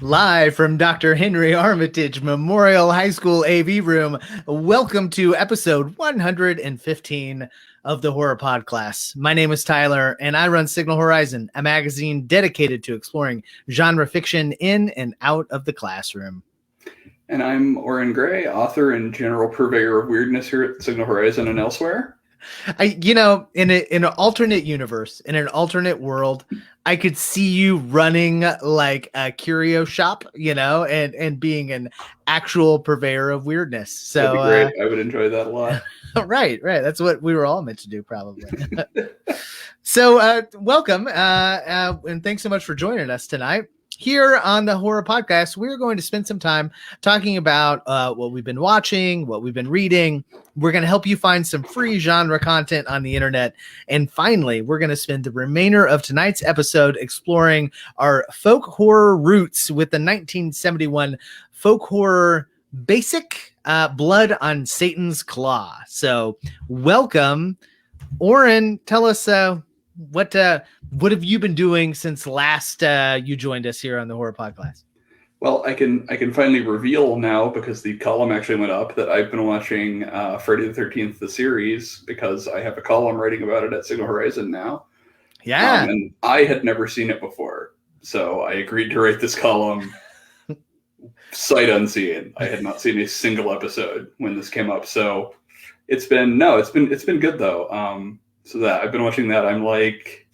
Live from Dr. Henry Armitage Memorial High School AV Room, welcome to episode 115 of the Horror Pod Class. My name is Tyler, and I run Signal Horizon, a magazine dedicated to exploring genre fiction in and out of the classroom. And I'm Oren Gray, author and general purveyor of weirdness here at Signal Horizon and elsewhere. In an alternate universe, in an alternate world, I could see you running like a curio shop, and being an actual purveyor of weirdness. So that'd be great. I would enjoy that a lot. Right. That's what we were all meant to do, probably. So welcome, and thanks so much for joining us tonight. Here on the Horror Podcast, we're going to spend some time talking about what we've been watching, what we've been reading. We're going to help you find some free genre content on the internet. And finally, we're going to spend the remainder of tonight's episode exploring our folk horror roots with the 1971 folk horror basic, Blood on Satan's Claw. So welcome. Oren, tell us what have you been doing since last you joined us here on the Horror Podcast? Well, I can finally reveal now, because the column actually went up, that I've been watching Friday the 13th, the series, because I have a column writing about it at Signal Horizon now. Yeah. And I had never seen it before, so I agreed to write this column sight unseen. I had not seen a single episode when this came up, so it's been good though. So that I've been watching that. I'm like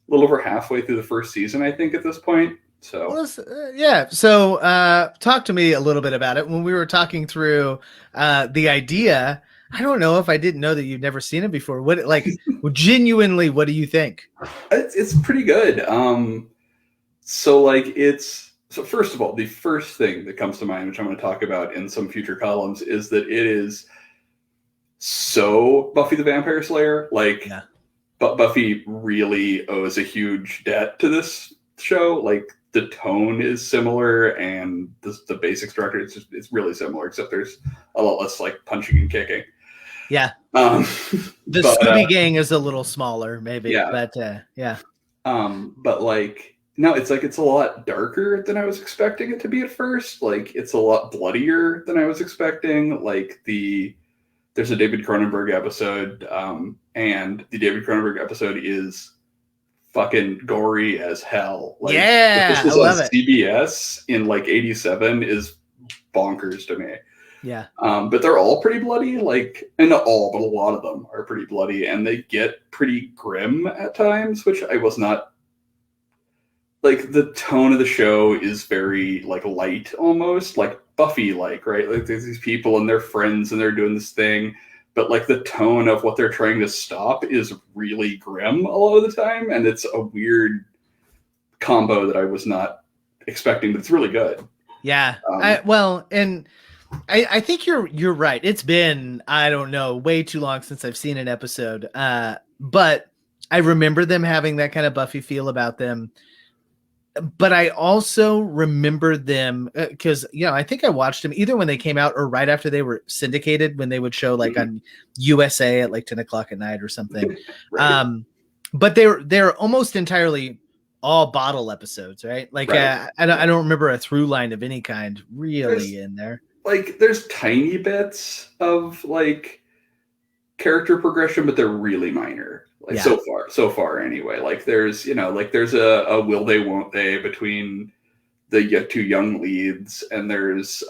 a little over halfway through the first season, I think, at this point. So yeah. So talk to me a little bit about it. When we were talking through the idea, I don't know if I didn't know that you've never seen it before. What, like, genuinely, what do you think? It's pretty good. So first of all, the first thing that comes to mind, which I'm going to talk about in some future columns, is that it is so Buffy the Vampire Slayer. But Buffy really owes a huge debt to this show. Like, the tone is similar, and the basic structure, it's really similar, except there's a lot less like punching and kicking. Yeah. The Scooby Gang is a little smaller, maybe. Yeah. But yeah. But like, no, it's a lot darker than I was expecting it to be at first. Like, it's a lot bloodier than I was expecting. Like, there's a David Cronenberg episode, and the David Cronenberg episode is fucking gory as hell. Like, yeah, this I love on it. CBS in like 87 is bonkers to me. Yeah. But they're all pretty bloody, and not all, but a lot of them are pretty bloody, and they get pretty grim at times, which I was not. Like, the tone of the show is very like light, almost like Buffy, right? Like, there's these people and they're friends and they're doing this thing, but like the tone of what they're trying to stop is really grim a lot of the time, and it's a weird combo that I was not expecting, but it's really good. Yeah. I think you're right. It's been, I don't know, way too long since I've seen an episode. But I remember them having that kind of Buffy feel about them. But I also remember them because, I think I watched them either when they came out or right after they were syndicated, when they would show like on USA at like 10 o'clock at night or something. Right. But they're almost entirely all bottle episodes, right? Like, right. I don't remember a through line of any kind really in there. Like, there's tiny bits of like character progression, but they're really minor. Like, yeah. So far anyway. Like, there's there's a will they won't they between the two young leads, and there's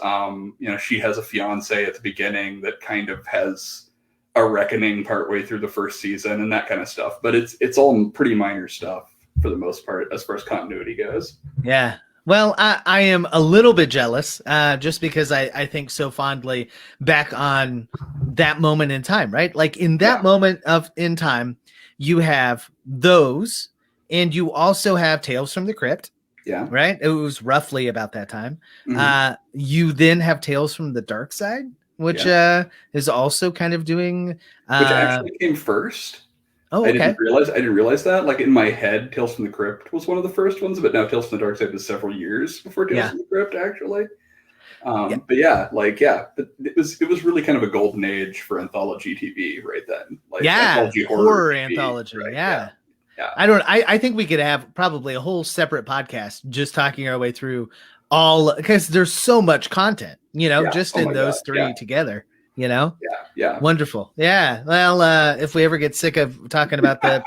she has a fiance at the beginning that kind of has a reckoning partway through the first season and that kind of stuff. But it's all pretty minor stuff for the most part as far as continuity goes. Yeah. Well, I am a little bit jealous just because I think so fondly back on that moment in time, right? Like, in that moment in time, you have those, and you also have Tales from the Crypt. Yeah. Right? It was roughly about that time. Mm-hmm. You then have Tales from the Dark Side, which is also kind of doing... which actually came first. Oh, okay. I didn't realize that. Like, in my head, Tales from the Crypt was one of the first ones, but now Tales from the Dark Side was several years before Tales from the Crypt, actually. But but it was really kind of a golden age for anthology TV right then. Like, anthology horror TV, anthology, right? yeah. Yeah. I think we could have probably a whole separate podcast just talking our way through all, because there's so much content, just in those three together, Yeah. Wonderful. Yeah. Well, if we ever get sick of talking about the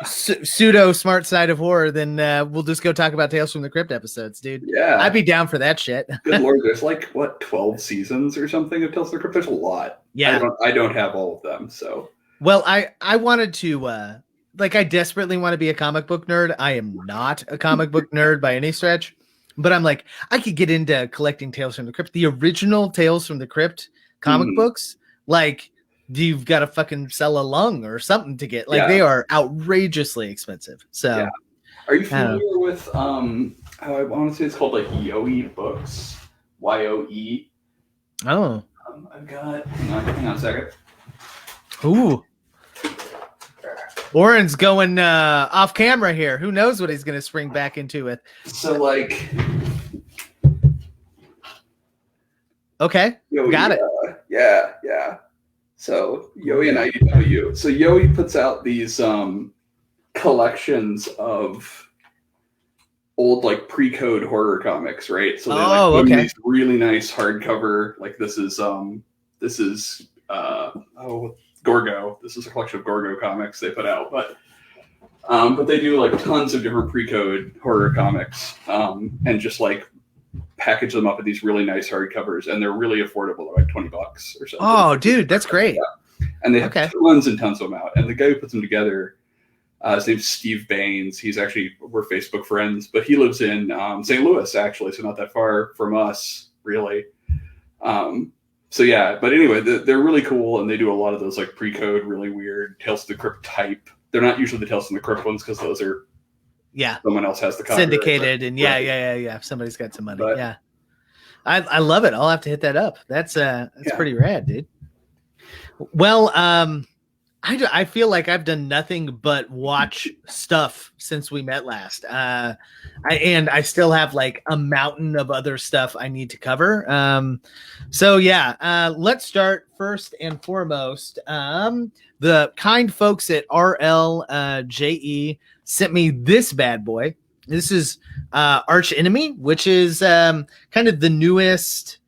pseudo smart side of horror, then we'll just go talk about Tales from the Crypt episodes, dude. Yeah. I'd be down for that shit. Good Lord. There's 12 seasons or something of Tales from the Crypt? There's a lot. Yeah. I don't have all of them. So, well, I wanted to, I desperately want to be a comic book nerd. I am not a comic book nerd by any stretch, but I'm like, I could get into collecting Tales from the Crypt, the original Tales from the Crypt comic books. You've got to fucking sell a lung or something to get. They are outrageously expensive. So, are you familiar with I want to say it's called Yoe Books, YOE? Oh, I've got. Hang on a second. Ooh. Oren's going off camera here. Who knows what he's going to spring back into it? So okay, Yoe, got it. Yeah. So Yoe and IDW. So Yoe puts out these collections of old pre-code horror comics, right? So they put in these really nice hardcover. This is Gorgo. This is a collection of Gorgo comics they put out, but they do tons of different pre-code horror comics, and just package them up in these really nice hardcovers, and they're really affordable. They're $20 or something. Oh, dude, that's great. Yeah. And they have tons and tons of them out. And the guy who puts them together, his name's Steve Baines. We're Facebook friends, but he lives in St. Louis, actually, so not that far from us, really. So yeah, but anyway, they're really cool, and they do a lot of those pre-code, really weird Tales of the Crypt type. They're not usually the Tales from the Crypt ones, because those are someone else has the copyright, syndicated, and yeah. Somebody's got some money. But, I love it. I'll have to hit that up. That's pretty rad, dude. Well, I feel like I've done nothing but watch stuff since we met last. I still have a mountain of other stuff I need to cover. Let's start first and foremost. The kind folks at RLJE sent me this bad boy. This is Arch Enemy, which is kind of the newest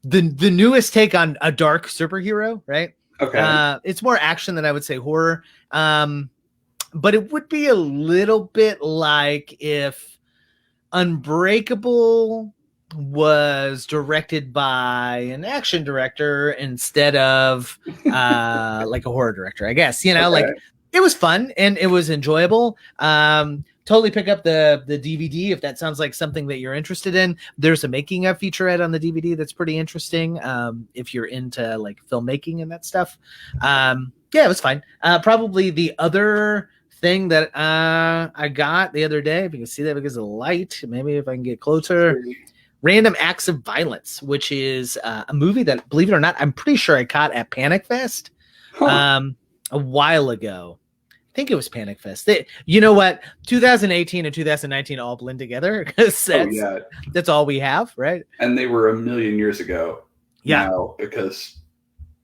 the newest take on a dark superhero, right? Okay. It's more action than I would say horror. But it would be a little bit like if Unbreakable was directed by an action director instead of a horror director, I guess. It was fun and it was enjoyable. Totally pick up the DVD if that sounds like something that you're interested in. There's a making of featurette on the DVD that's pretty interesting. If you're into filmmaking and that stuff. It was fine. Probably the other thing that I got the other day, if you can see that because of the light, maybe if I can get closer. Random Acts of Violence, which is a movie that, believe it or not, I'm pretty sure I caught at Panic Fest a while ago. I think it was Panic Fest. You know what? 2018 and 2019 all blend together because that's all we have, right? And they were a million years ago. Yeah. Now, because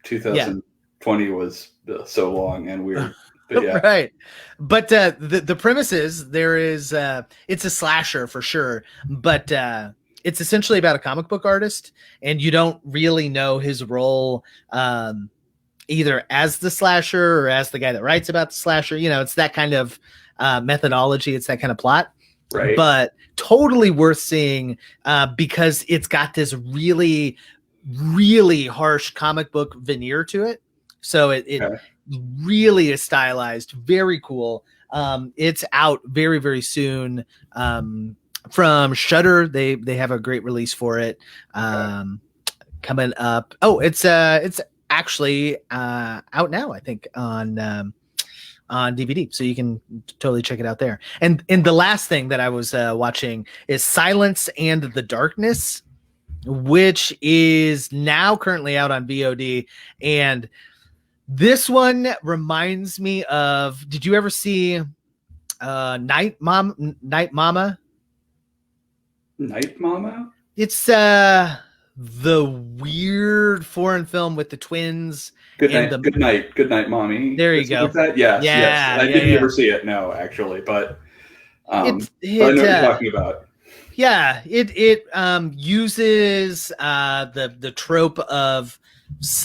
2020 was so long and weird. But right. But the premise is it's a slasher for sure, but it's essentially about a comic book artist, and you don't really know his role either as the slasher or as the guy that writes about the slasher. It's that kind of methodology. It's that kind of plot. Right. But totally worth seeing because it's got this really, really harsh comic book veneer to it. So it really is stylized. Very cool. It's out very, very soon. From Shudder, they have a great release for it coming up. It's actually out now, I think, on DVD, so you can totally check it out there. And the last thing that I was watching is Silence and the Darkness, which is now currently out on VOD. And this one reminds me of, did you ever see Night Mama? Night Mama? It's the the weird foreign film with the twins. Good night, mommy. There you go. Like that? Yes, yeah, yes. I didn't ever see it, no, actually, but I know what you're talking about. Yeah, it uses the trope of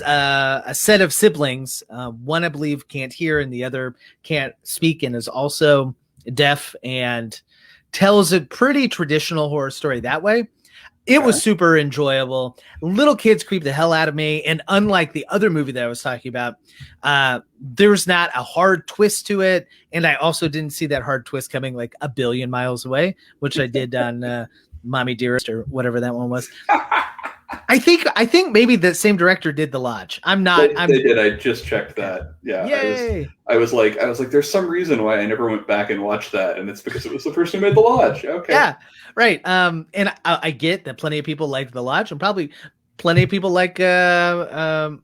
a set of siblings. One, I believe, can't hear, and the other can't speak, and is also deaf, and tells a pretty traditional horror story that way. It was super enjoyable. Little kids creep the hell out of me. And unlike the other movie that I was talking about, there's not a hard twist to it. And I also didn't see that hard twist coming like a billion miles away, which I did on Mommy Dearest or whatever that one was. I think maybe the same director did The Lodge. They did. I just checked that. Yeah. Yay. I was like, there's some reason why I never went back and watched that, and it's because it was the person who made The Lodge. Okay. Yeah. Right. And I get that plenty of people like The Lodge, and probably plenty of people like Dearest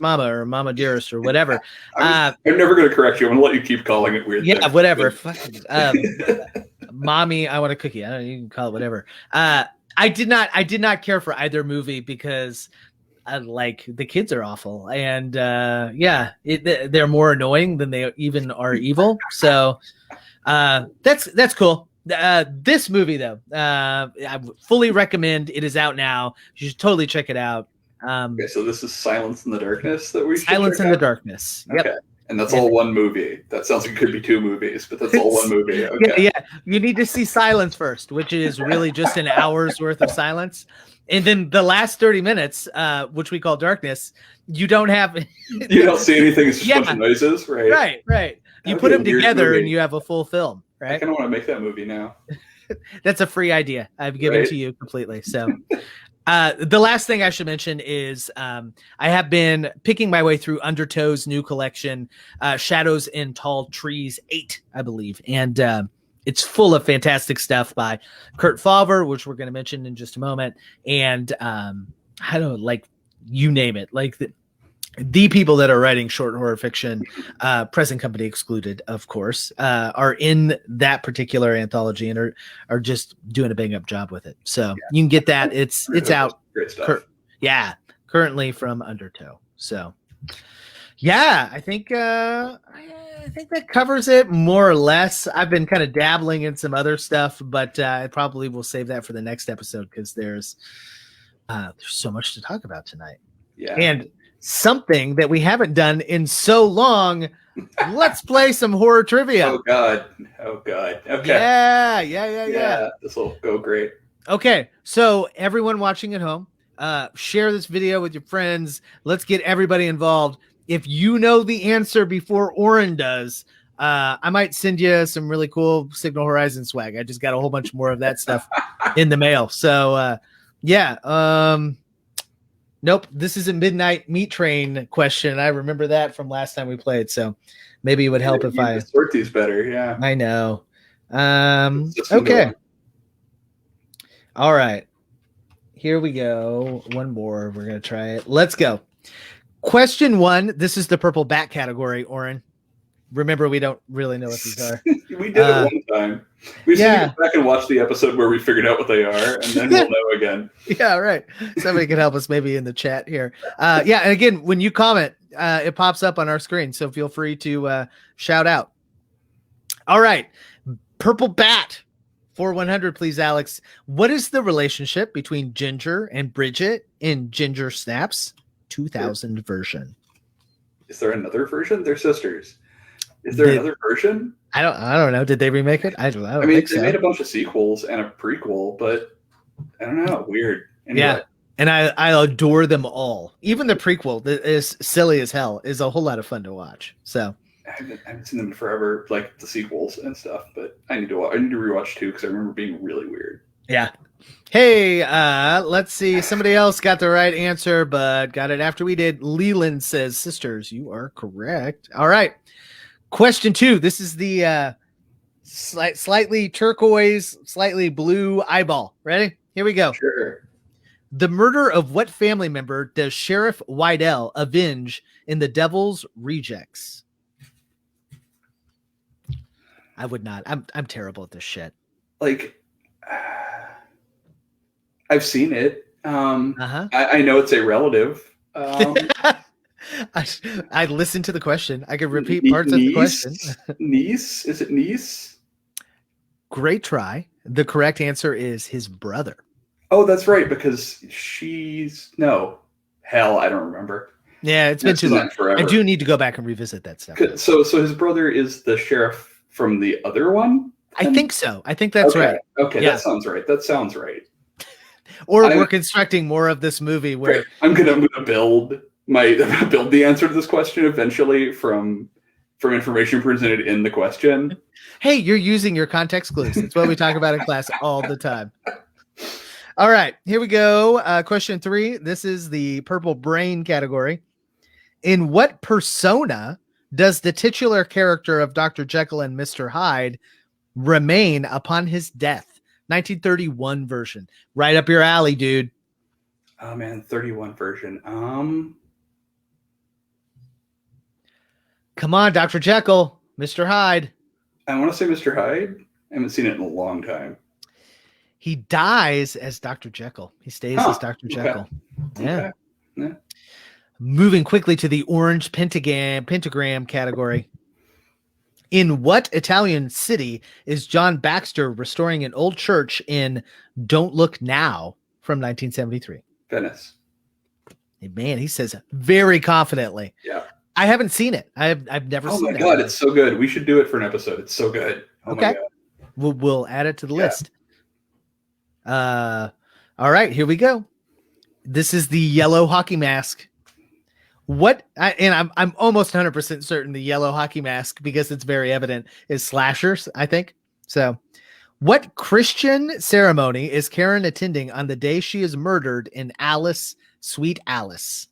Mama or Mama Dearest or whatever. I'm never going to correct you. I'm going to let you keep calling it weird. Yeah, whatever. Mommy, I want a cookie. I don't know, you can call it whatever. I did not care for either movie because like the kids are awful, and they're more annoying than they even are evil. So that's cool. This movie though, I fully recommend. It is out now. You should totally check it out. Okay, so this is Silence in the Darkness that we should Silence in the Darkness. Yep. Okay. And that's all one movie. That sounds like it could be two movies, but that's all one movie. Okay. Yeah. You need to see Silence first, which is really just an hour's worth of silence. And then the last 30 minutes, which we call darkness, you don't see anything. It's just a bunch of noises, right? Right. You put them together and you have a full film, right? I kind of want to make that movie now. That's a free idea I've given to you completely. So the last thing I should mention is I have been picking my way through Undertow's new collection, Shadows in Tall Trees 8, I believe. And it's full of fantastic stuff by Kurt Favre, which we're going to mention in just a moment. And I don't know, like you name it, like the people that are writing short horror fiction, present company excluded, of course, are in that particular anthology and are just doing a bang up job with it. So you can get that. It's out. Great stuff. Currently from Undertow. So I think that covers it more or less. I've been kind of dabbling in some other stuff, but I probably will save that for the next episode because there's so much to talk about tonight. Yeah. And something that we haven't done in so long. Let's play some horror trivia. Oh God. Okay. Yeah. This will go great. Okay. So everyone watching at home, share this video with your friends. Let's get everybody involved. If you know the answer before Oren does, I might send you some really cool Signal Horizon swag. I just got a whole bunch more of that stuff in the mail. So nope, this is a Midnight Meat Train question. I remember that from last time we played, so maybe it would help if I sort these better. Yeah, I know. Okay. All right. Here we go. One more. We're gonna try it. Let's go. Question 1. This is the purple bat category, Oren. Remember, we don't really know what these are. We did it one time. We just need to go back and watch the episode where we figured out what they are, and then we'll know again. Yeah, right. Somebody can help us maybe in the chat here. And again, when you comment, it pops up on our screen, so feel free to shout out. All right. Purple Bat for 100, please, Alex. What is the relationship between Ginger and Bridget in Ginger Snaps 2000 version? Is there another version? They're sisters. Is there another version? I don't know. Did they remake it? I don't know. I mean, they made a bunch of sequels and a prequel, but I don't know. Weird. Anyway. Yeah. And I adore them all. Even the prequel that is silly as hell is a whole lot of fun to watch. So I haven't seen them in forever, like the sequels and stuff, but I need to rewatch 2 because I remember being really weird. Yeah. Hey, let's see. Somebody else got the right answer, but got it after we did. Leland says sisters. You are correct. All right. Question 2. This is the slightly turquoise, slightly blue eyeball. Ready? Here we go. Sure. The murder of what family member does Sheriff Wydell avenge in The Devil's Rejects? I would not. I'm terrible at this shit. Like, I've seen it. I know it's a relative. I listened to the question. I could repeat parts of the question. Niece? Is it niece? Great try. The correct answer is his brother. Oh, that's right, because hell, I don't remember. Yeah, it's been too long. Forever. I do need to go back and revisit that stuff. So his brother is the sheriff from the other one? I think so. I think that's right. Okay, yeah. That sounds right. Or we're constructing more of this movie where I'm gonna build the answer to this question eventually from information presented in the question. Hey, you're using your context clues. That's what we talk about in class all the time. All right, here we go. Question 3. This is the purple brain category. In what persona does the titular character of Dr. Jekyll and Mr. Hyde remain upon his death? 1931 version. Right up your alley, dude. Oh man, 31 version. Come on, Dr. Jekyll, Mr. Hyde. I want to say Mr. Hyde. I haven't seen it in a long time. He dies as Dr. Jekyll. He stays as Dr. Jekyll. Okay. Yeah. Yeah. Moving quickly to the orange pentagram category. In what Italian city is John Baxter restoring an old church in Don't Look Now from 1973? Venice. Man, he says very confidently. Yeah. I haven't seen it. I've never seen it. Oh my God, it's so good. We should do it for an episode. It's so good. Oh okay. We'll add it to the list. All right, here we go. This is the yellow hockey mask. I'm almost 100% certain the yellow hockey mask, because it's very evident, is slashers, I think. So, what Christian ceremony is Karen attending on the day she is murdered in Alice, Sweet Alice?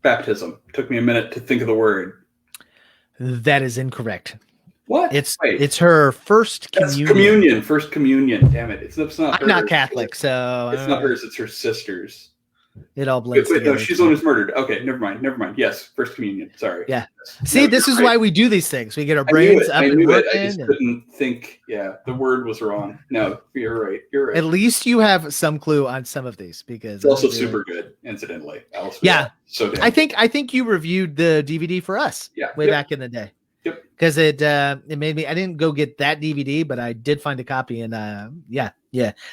Baptism. Took me a minute to think of the word. That is incorrect. What? It's her first communion. First communion. Damn it! It's not. I'm not Catholic, so it's not hers. It's her sister's. It all blends together. No, she's the one who's murdered. Okay, never mind. Yes, first communion. Sorry. Yeah. See, this is why we do these things. We get our brains up and working. I just couldn't think. Yeah, the word was wrong. No, you're right. At least you have some clue on some of these, because it's also super good. Incidentally, yeah. So damn. I think you reviewed the DVD for us. Yeah. Way back in the day. Yep. Because it made me. I didn't go get that DVD, but I did find a copy, and yeah.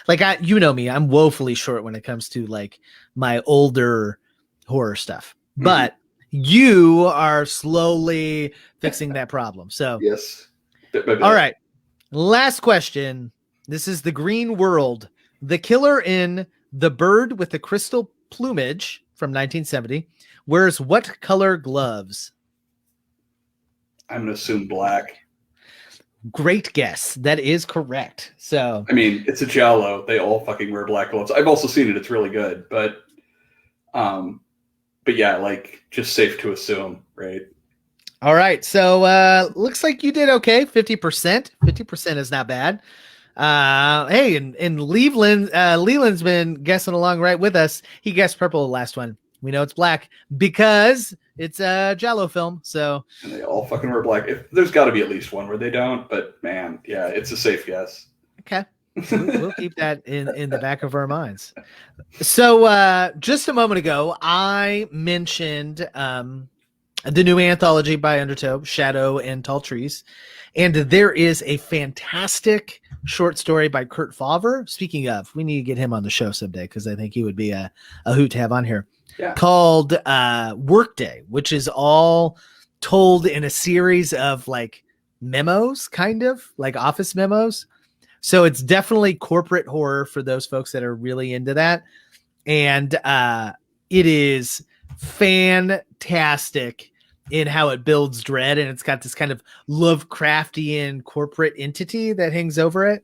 Like you know me, I'm woefully short when it comes to like my older horror stuff. Mm-hmm. But you are slowly fixing that problem. So yes. All right. Last question. This is the Green World. The killer in The Bird with the Crystal Plumage from 1970 wears what color gloves? I'm going to assume black. Great guess. That is correct. So, I mean, it's a giallo. They all fucking wear black gloves. I've also seen it. It's really good, but yeah, like just safe to assume, right? All right. So, looks like you did okay. 50%. 50% is not bad. Hey, and Leland's been guessing along right with us. He guessed purple the last one. We know it's black because it's a giallo film. So, and they all fucking wear black. There's got to be at least one where they don't. But man, yeah, it's a safe guess. Okay, we'll keep that in the back of our minds. So, just a moment ago, I mentioned the new anthology by Undertow, Shadow and Tall Trees, and there is a fantastic short story by Kurt Favre. Speaking of, we need to get him on the show someday, because I think he would be a hoot to have on here. Yeah. Called Workday, which is all told in a series of like memos, kind of like office memos. So it's definitely corporate horror for those folks that are really into that. And it is fantastic in how it builds dread. And it's got this kind of Lovecraftian corporate entity that hangs over it.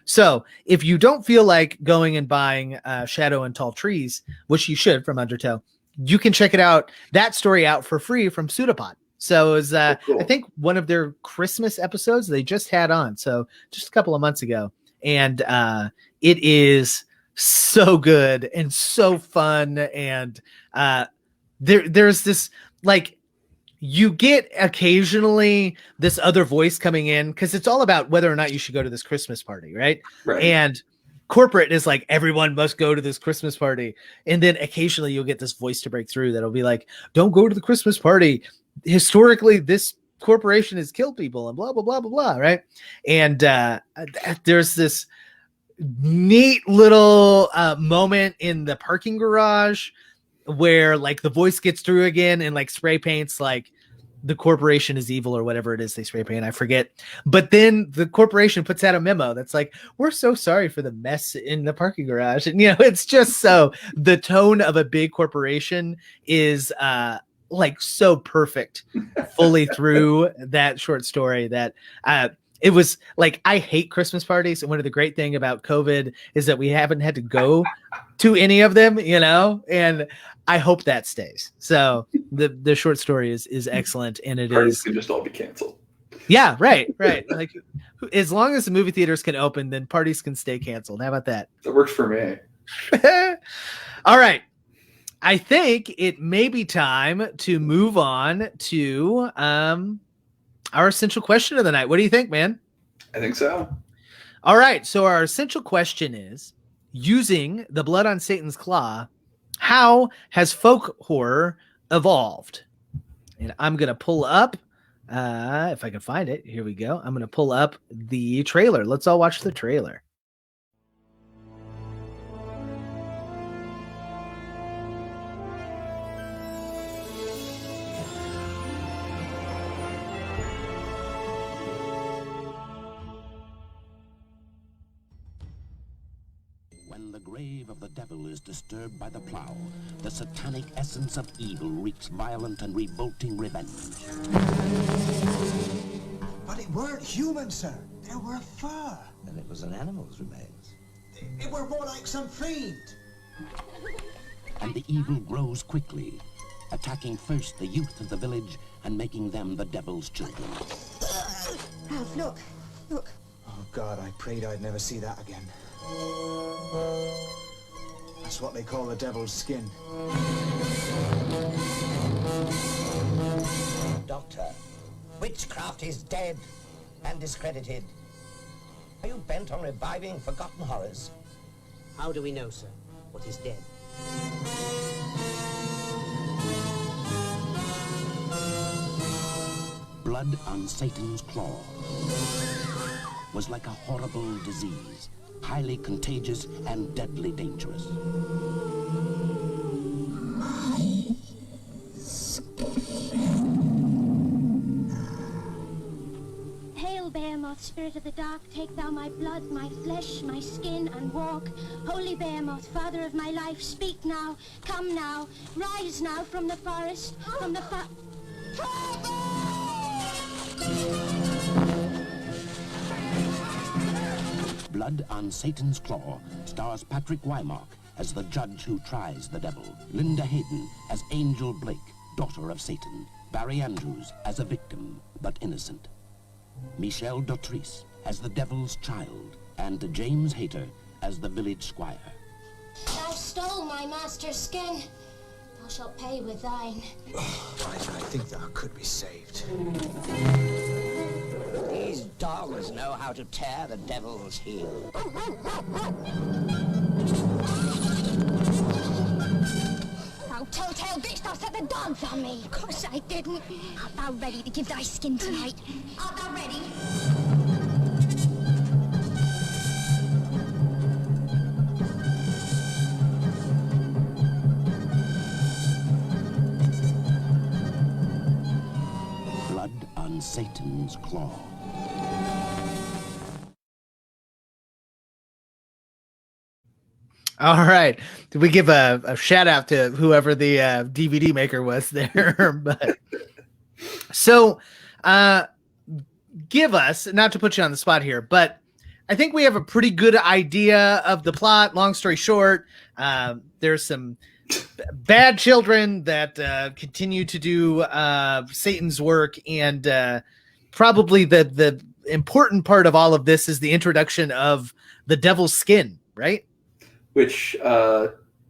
So if you don't feel like going and buying Shadow and Tall Trees, which you should from Undertow, you can check that story out for free from Pseudopod. So it was, cool. I think one of their Christmas episodes they just had on. So just a couple of months ago. And it is so good and so fun. And there's this like you get occasionally this other voice coming in because it's all about whether or not you should go to this Christmas party, right? Right. And corporate is like, everyone must go to this Christmas party. And then occasionally you'll get this voice to break through that'll be like, don't go to the Christmas party. Historically, this corporation has killed people and blah, blah, blah, blah, blah, right? And there's this neat little moment in the parking garage where like the voice gets through again and like spray paints like the corporation is evil or whatever it is they spray paint. I forget. But then the corporation puts out a memo that's like, we're so sorry for the mess in the parking garage. And, it's just so the tone of a big corporation is like so perfect fully through that short story that it was like, I hate Christmas parties. And one of the great thing about COVID is that we haven't had to go to any of them, and I hope that stays. So the short story is excellent. And Parties can just all be canceled. Yeah, right. Like as long as the movie theaters can open, then parties can stay canceled. How about that? That works for me. All right. I think it may be time to move on to our essential question of the night. What do you think, man? I think so. All right. So our essential question is, using the blood on Satan's claw, how has folk horror evolved? And I'm going to pull up, if I can find it. Here we go. I'm going to pull up the trailer. Let's all watch the trailer. When the grave of the devil is disturbed by the plow, the satanic essence of evil wreaks violent and revolting revenge. But it weren't human, sir. They were fur. Then it was an animal's remains. It were more like some fiend. And the evil grows quickly, attacking first the youth of the village and making them the devil's children. Ralph, look. Look. Oh, God, I prayed I'd never see that again. That's what they call the devil's skin. Doctor, witchcraft is dead and discredited. Are you bent on reviving forgotten horrors? How do we know, sir, what is dead? Blood on Satan's claw was like a horrible disease, highly contagious and deadly dangerous. Hail, Behemoth, spirit of the dark, take thou my blood, my flesh, my skin, and walk. Holy Behemoth, father of my life, speak now, come now, rise now from the forest, from the Blood on Satan's Claw stars Patrick Wymark as the judge who tries the devil, Linda Hayden as Angel Blake, daughter of Satan, Barry Andrews as a victim, but innocent, Michelle Dautrice as the devil's child, and James Hayter as the village squire. Thou stole my master's skin. Thou shalt pay with thine. I think thou could be saved. These dogs know how to tear the devil's heel. Thou telltale bitch, thou set the dogs on me. Of course I didn't. Art thou ready to give thy skin tonight? Art thou ready? Blood on Satan's Claw. All right. Did we give a shout out to whoever the DVD maker was there? But so give us, not to put you on the spot here, but I think we have a pretty good idea of the plot. Long story short, there's some bad children that continue to do Satan's work, and probably the important part of all of this is the introduction of the devil's skin, right? Which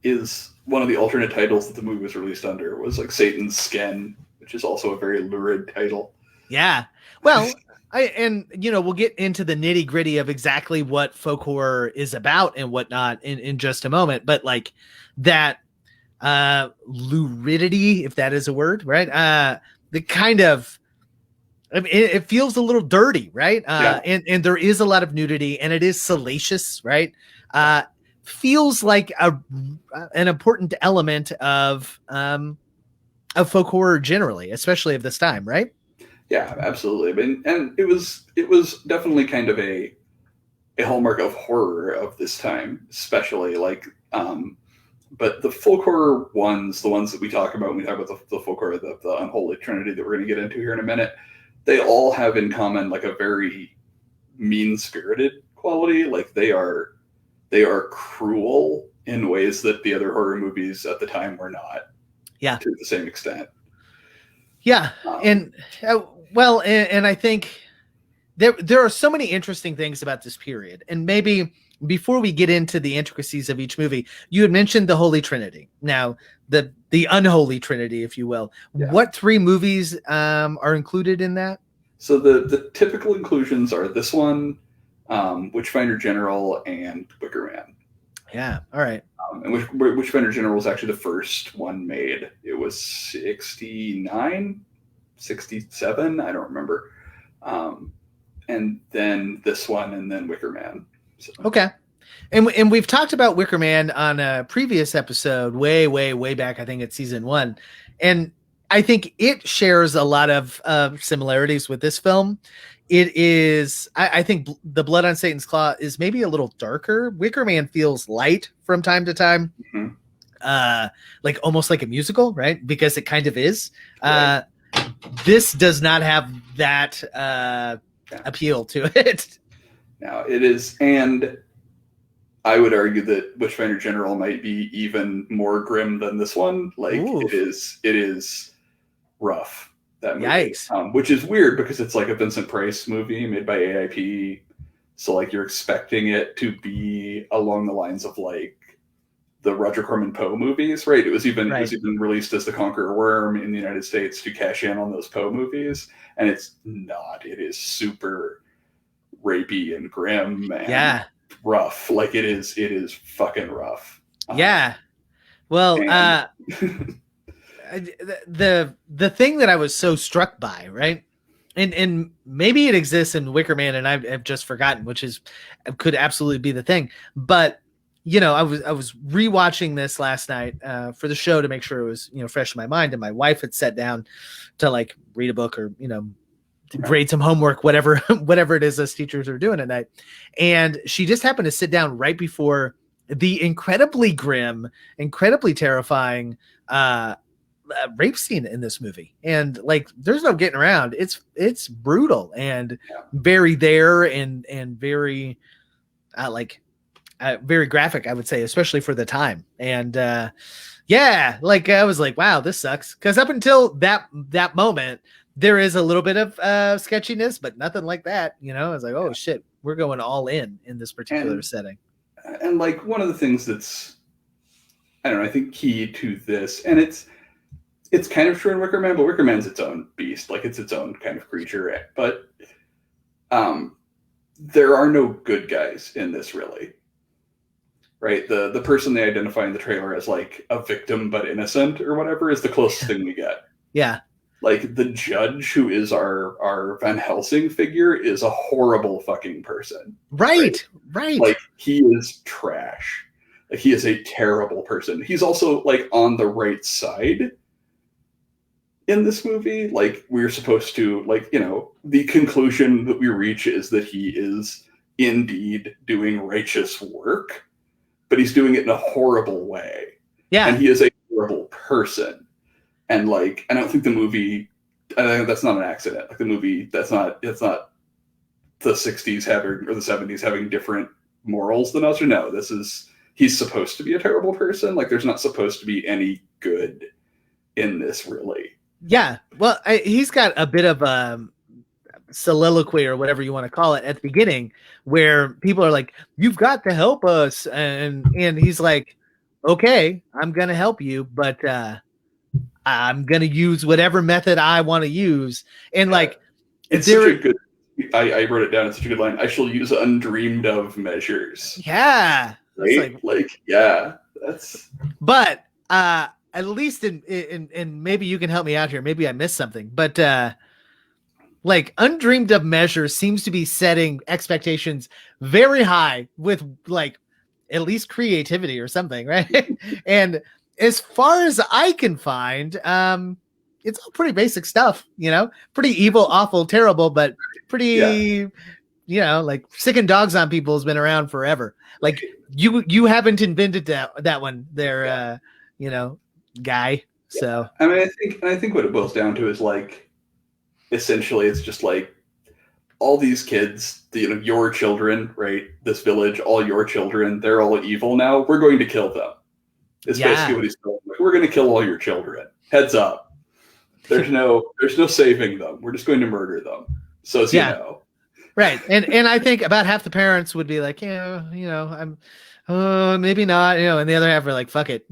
is one of the alternate titles that the movie was released under, was like Satan's Skin, which is also a very lurid title. Yeah. Well, we'll get into the nitty gritty of exactly what folk horror is about and whatnot in just a moment. But like that luridity, if that is a word, right? The kind of, I mean, it feels a little dirty, right? And there is a lot of nudity, and it is salacious, right? Feels like an important element of folk horror generally, especially of this time, right? Yeah, absolutely. I mean, and it was definitely kind of a hallmark of horror of this time, especially like. But the folk horror ones, the ones that we talk about when we talk about the folk horror, the Unholy Trinity that we're going to get into here in a minute, they all have in common like a very mean-spirited quality. Like they are cruel in ways that the other horror movies at the time were not. Yeah, to the same extent. Yeah, and I think there are so many interesting things about this period, and maybe. Before we get into the intricacies of each movie, you had mentioned the Holy Trinity. Now, the unholy Trinity, if you will. Yeah. What three movies are included in that? So the typical inclusions are this one, Witchfinder General, and Wicker Man. Yeah, all right. And Witchfinder General was actually the first one made. It was 69, 67, I don't remember. And then this one, and then Wicker Man. So. Okay. And we've talked about Wicker Man on a previous episode way back, I think it's season 1. And I think it shares a lot of similarities with this film. It is, I think The Blood on Satan's Claw is maybe a little darker. Wicker Man feels light from time to time. Mm-hmm. Like almost like a musical, right? Because it kind of is. Right. This does not have that appeal to it. Now it is, and I would argue that Witchfinder General might be even more grim than this one. Like it is rough. That movie, yikes! Which is weird because it's like a Vincent Price movie made by AIP, so like you're expecting it to be along the lines of like the Roger Corman Poe movies, right? It was even released as The Conqueror Worm in the United States to cash in on those Poe movies, and it's not. It is super rapey and grim and rough. Like it is fucking rough. Yeah. Well, the thing that I was so struck by, right? And maybe it exists in Wicker Man and I've just forgotten, which could absolutely be the thing. But you know, I was rewatching this last night for the show to make sure it was, you know, fresh in my mind, and my wife had sat down to like read a book or, you know, grade some homework, whatever it is us teachers are doing at night. And she just happened to sit down right before the incredibly grim, incredibly terrifying rape scene in this movie. And like, there's no getting around. It's brutal and very there and very very graphic, I would say, especially for the time. And like I was like, wow, this sucks. Because up until that moment, there is a little bit of sketchiness, but nothing like that. You know, I was like, oh shit, we're going all in this particular setting. And like one of the things that's, I don't know, I think key to this, and it's kind of true in Wicker Man, but Wicker Man's its own beast. Like it's its own kind of creature. But there are no good guys in this, really. Right? The person they identify in the trailer as like a victim but innocent or whatever is the closest thing we get. Yeah. Like the judge, who is our Van Helsing figure, is a horrible fucking person. Right. Like he is trash. Like he is a terrible person. He's also like on the right side in this movie. Like we're supposed to, like, you know, the conclusion that we reach is that he is indeed doing righteous work, but he's doing it in a horrible way. Yeah. And he is a horrible person. And like, I don't think the movie, I think that's not an accident. Like the movie, it's not the 60s having, or the 70s having different morals than us, or no, he's supposed to be a terrible person. Like there's not supposed to be any good in this, really. Yeah. Well, he's got a bit of soliloquy or whatever you want to call it at the beginning where people are like, you've got to help us. And he's like, okay, I'm going to help you, but I'm going to use whatever method I want to use. And like, it's such a good, I wrote it down. It's such a good line. I shall use undreamed of measures. Yeah. Right. Like, yeah, that's, but, at least in maybe you can help me out here. Maybe I missed something, but, like undreamed of measures seems to be setting expectations very high with like at least creativity or something, right? And as far as I can find, it's all pretty basic stuff, pretty evil, awful, terrible, but pretty, like sicking dogs on people has been around forever. Like you haven't invented that one there, guy. So I mean, I think what it boils down to is like, essentially it's just like all these kids, your children, right? This village, all your children, they're all evil now. We're going to kill them. It's basically what he's saying. Like, we're going to kill all your children. Heads up. There's no saving them. We're just going to murder them. So as you know. Right. And I think about half the parents would be like, I'm maybe not, and the other half are like, fuck it.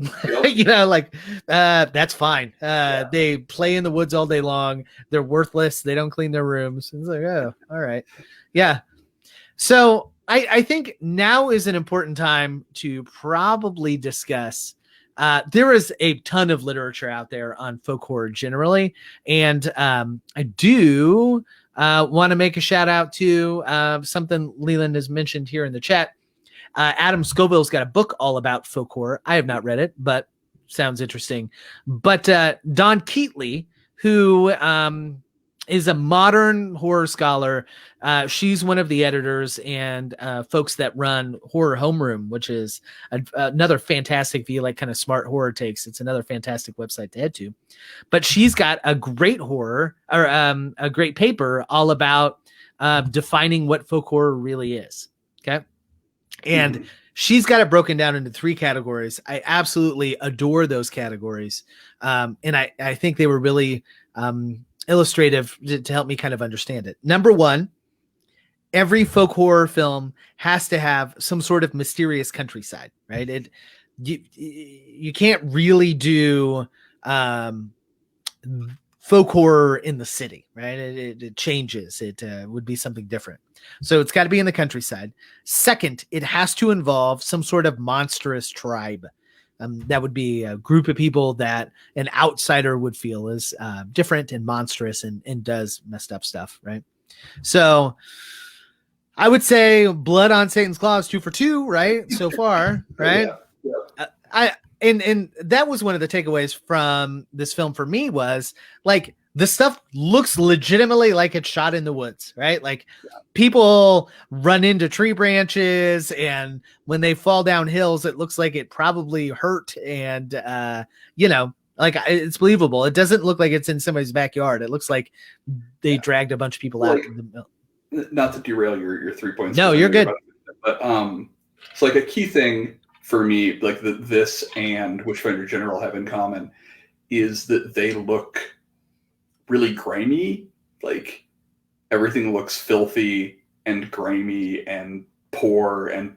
Yep. That's fine. They play in the woods all day long. They're worthless. They don't clean their rooms. It's like, oh, all right. Yeah. So I think now is an important time to probably discuss. There is a ton of literature out there on folk horror generally. And I do want to make a shout out to something Leland has mentioned here in the chat. Adam Scoville's got a book all about folk horror. I have not read it, but sounds interesting. But Dawn Keatley, who is a modern horror scholar, she's one of the editors and folks that run Horror Homeroom, which is another fantastic, if you like kind of smart horror takes, it's another fantastic website to head to. But she's got a great a great paper all about defining what folk horror really is. Okay. And she's got it broken down into 3 categories. I absolutely adore those categories. And I think they were really illustrative to help me kind of understand it. Number 1, every folk horror film has to have some sort of mysterious countryside, right? You can't really do folk horror in the city, right? It changes. It would be something different. So it's got to be in the countryside. Second, it has to involve some sort of monstrous tribe. That would be a group of people that an outsider would feel is different and monstrous and does messed up stuff, right? So I would say Blood on Satan's Claw is 2 for 2, right? So far, right? Yeah. And that was one of the takeaways from this film for me was like the stuff looks legitimately like it's shot in the woods, right? Like people run into tree branches and when they fall down hills, it looks like it probably hurt. And, like it's believable. It doesn't look like it's in somebody's backyard. It looks like they dragged a bunch of people out. Not to derail your 3 points. No, you're good. But it's like a key thing for me, like this and Witchfinder General have in common is that they look really grimy. Like everything looks filthy and grimy and poor and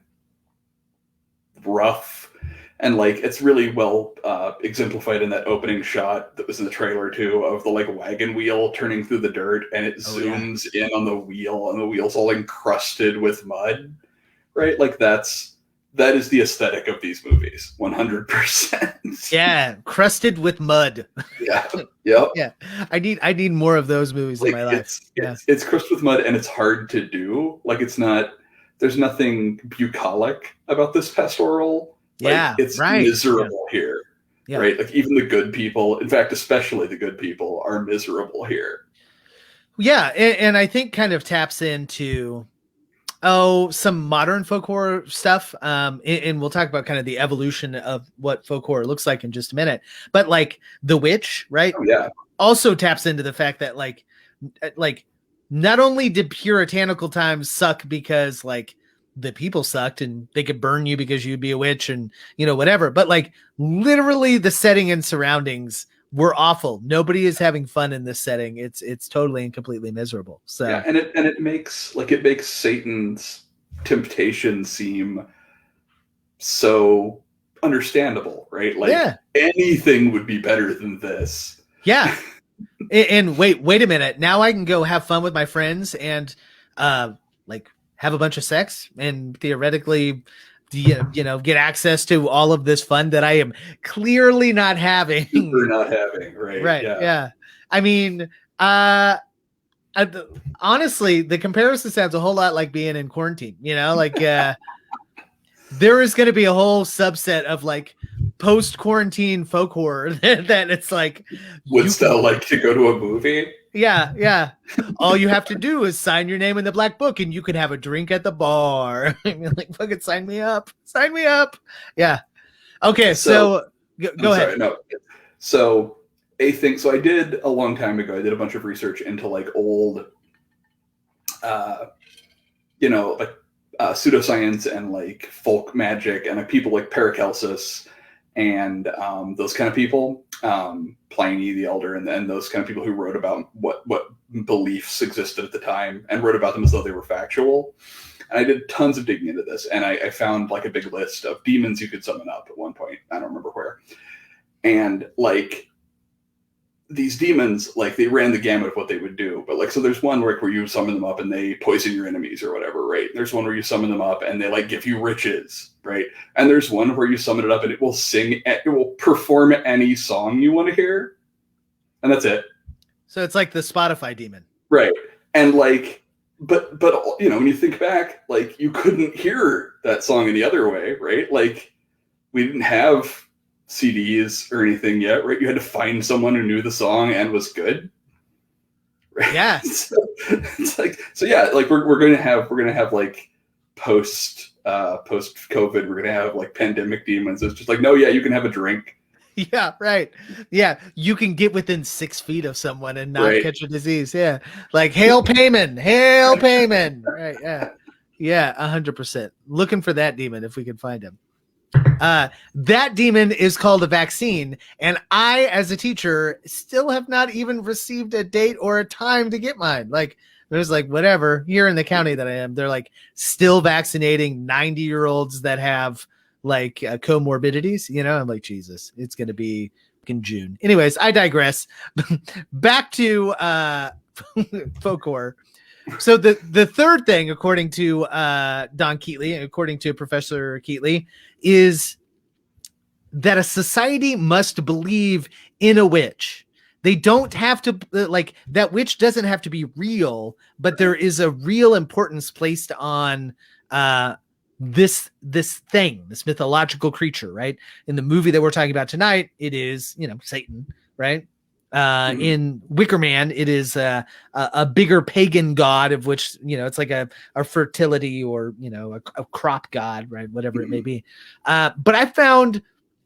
rough. And like, it's really well exemplified in that opening shot that was in the trailer too, of the like wagon wheel turning through the dirt and it zooms in on the wheel and the wheel's all encrusted with mud, right? Like that is the aesthetic of these movies, 100%. Yeah, crusted with mud. Yeah, yep. Yeah, I need more of those movies in my life. It's crusted with mud, and it's hard to do. Like there's nothing bucolic about this pastoral. Like, it's miserable here, right? Like even the good people, in fact, especially the good people, are miserable here. Yeah, and I think kind of taps into some modern folk horror stuff. And we'll talk about kind of the evolution of what folk horror looks like in just a minute. But like The Witch, right? Oh, yeah. Also taps into the fact that like not only did puritanical times suck because like the people sucked and they could burn you because you'd be a witch and whatever, but like literally the setting and surroundings were awful. Nobody is having fun in this setting. It's totally and completely miserable. So yeah, and it makes Satan's temptation seem so understandable, right? Like anything would be better than this. Yeah. And wait a minute. Now I can go have fun with my friends and like have a bunch of sex and theoretically get access to all of this fun that I am clearly not having. You're not having, right? Right. Yeah. I mean, honestly, the comparison sounds a whole lot like being in quarantine, like there is going to be a whole subset of like post-quarantine folk horror that it's like would still like to go to a movie. Yeah. All you have to do is sign your name in the black book and you can have a drink at the bar. I mean, like, fucking sign me up. Yeah. Okay. So go ahead. No. So I did a long time ago, I did a bunch of research into like old, pseudoscience and like folk magic and like people like Paracelsus and those kind of people, Pliny the Elder, and those kind of people who wrote about what beliefs existed at the time and wrote about them as though they were factual. And I did tons of digging into this, and I found like a big list of demons you could summon up at one point. I don't remember where. And like these demons, like they ran the gamut of what they would do. But like, so there's one where you summon them up and they poison your enemies or whatever, right? There's one where you summon them up and they like give you riches, right? And there's one where you summon it up and it will perform any song you want to hear. And that's it. So it's like the Spotify demon. Right. And like, but when you think back, like you couldn't hear that song any other way, right? Like we didn't have CDs or anything yet, right? You had to find someone who knew the song and was good, right? Yeah. So we're gonna have like post COVID, we're gonna have like pandemic demons. It's just like, no, yeah, you can have a drink. Yeah, right. Yeah, you can get within 6 feet of someone and not catch a disease. Yeah, like hail payment. Right? Yeah, 100%. Looking for that demon if we can find him. That demon is called a vaccine, and I, as a teacher, still have not even received a date or a time to get mine. Like, there's like whatever here in the county that I am, they're like still vaccinating 90-year-olds that have like comorbidities. I'm like, Jesus, it's gonna be in June. Anyways, I digress. Back to folk horror. So the third thing, according to Don Keatley, according to Professor Keatley, is that a society must believe in a witch. They don't have to, like, that witch doesn't have to be real, but there is a real importance placed on this thing, this mythological creature, right? In the movie that we're talking about tonight, it is, Satan, right? In Wicker Man, it is a bigger pagan god of which, it's like a fertility or, a crop god, right? Whatever it may be. But I found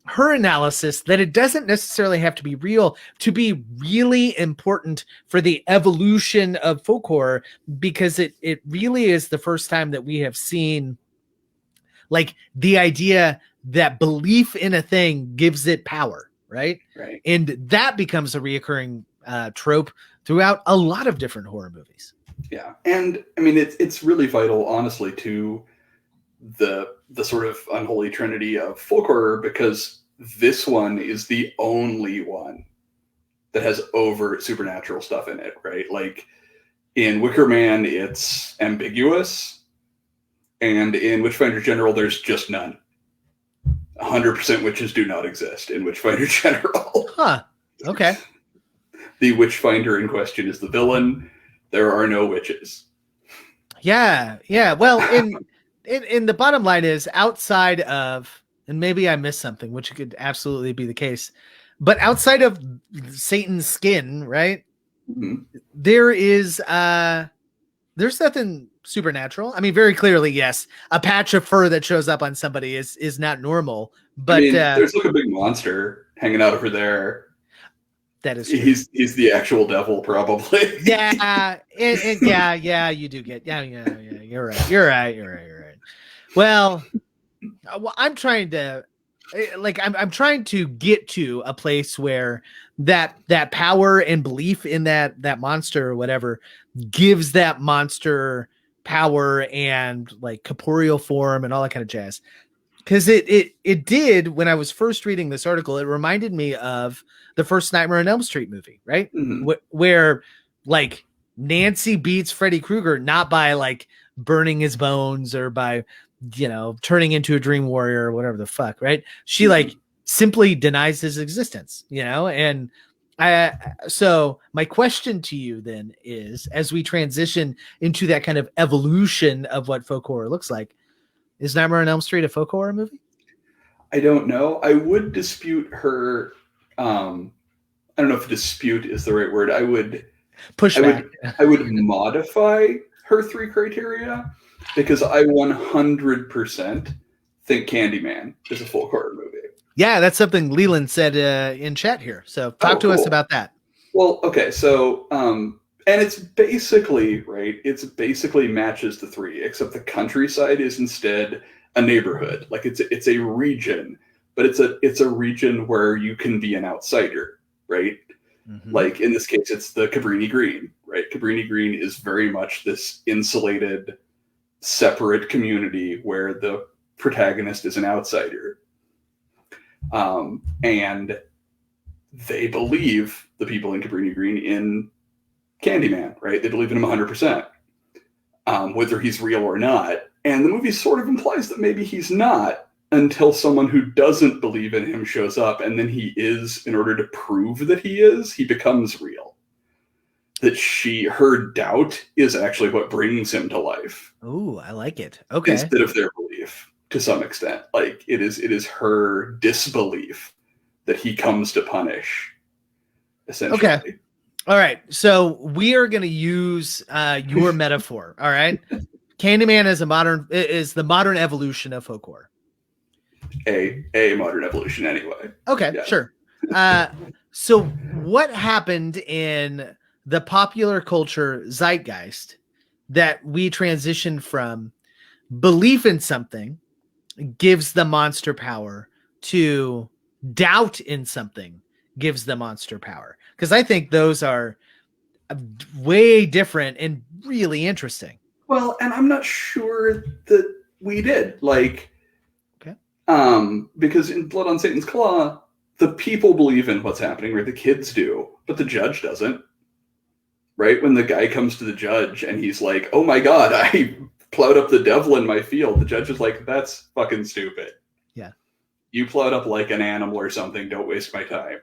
her analysis that it doesn't necessarily have to be real to be really important for the evolution of folk horror, because it really is the first time that we have seen like the idea that belief in a thing gives it power. Right. And that becomes a reoccurring trope throughout a lot of different horror movies. Yeah. And I mean, it's really vital, honestly, to the sort of unholy trinity of folk horror, because this one is the only one that has overt supernatural stuff in it, right? Like in Wicker Man, it's ambiguous. And in Witchfinder General, there's just none. 100% witches do not exist in Witchfinder General. Huh. Okay. The Witchfinder in question is the villain. There are no witches. Yeah. Well, in the bottom line is, outside of, and maybe I missed something, which could absolutely be the case, but outside of Satan's skin, right? Mm-hmm. There's nothing supernatural. I mean, very clearly, yes, a patch of fur that shows up on somebody is not normal. But I mean, there's like a big monster hanging out over there. That is true. He's the actual devil, probably. Yeah, you do get You're right. Well, I'm trying to I'm trying to get to a place where that power and belief in that monster or whatever gives that monster power and like corporeal form and all that kind of jazz. because it did, when I was first reading this article, it reminded me of the first Nightmare on Elm Street movie, right? Mhm. Where like Nancy beats Freddy Krueger not by like burning his bones or by, you know, turning into a dream warrior or whatever the fuck, right? She like simply denies his existence, you know? And so my question to you then is, as we transition into that kind of evolution of what folk horror looks like, is Nightmare on Elm Street a folk horror movie? I don't know. I would dispute her. I don't know if dispute is the right word. I would modify her 3 criteria, because I 100% think Candyman is a folk horror movie. Yeah, that's something Leland said in chat here. So talk to us about that. Well, okay, so and it's basically right. It's basically matches the 3, except the countryside is instead a neighborhood. Like it's a region, but it's a region where you can be an outsider, right? Mm-hmm. Like in this case, it's the Cabrini Green, right? Cabrini Green is very much this insulated, separate community where the protagonist is an outsider. And they believe, the people in Cabrini Green, in Candyman, right? They believe in him 100%, whether he's real or not. And the movie sort of implies that maybe he's not, until someone who doesn't believe in him shows up, and then he is, in order to prove that he is, he becomes real. That her doubt is actually what brings him to life. Ooh, I like it. Okay. Instead of their belief, to some extent. Like it is her disbelief that he comes to punish, essentially. Okay. All right. So we are going to use your metaphor. All right. Candyman is the modern evolution of folk horror. A modern evolution, anyway. Okay, yeah. Sure. So what happened in the popular culture zeitgeist that we transitioned from belief in something gives the monster power to doubt in something gives the monster power? Because I think those are way different and really interesting. Well, and I'm not sure that we did. Like, okay. Because in Blood on Satan's Claw, the people believe in what's happening, right? The kids do, but the judge doesn't. Right? When the guy comes to the judge and he's like, oh my God, I plowed up the devil in my field. The judge is like, that's fucking stupid. Yeah. You plowed up like an animal or something. Don't waste my time.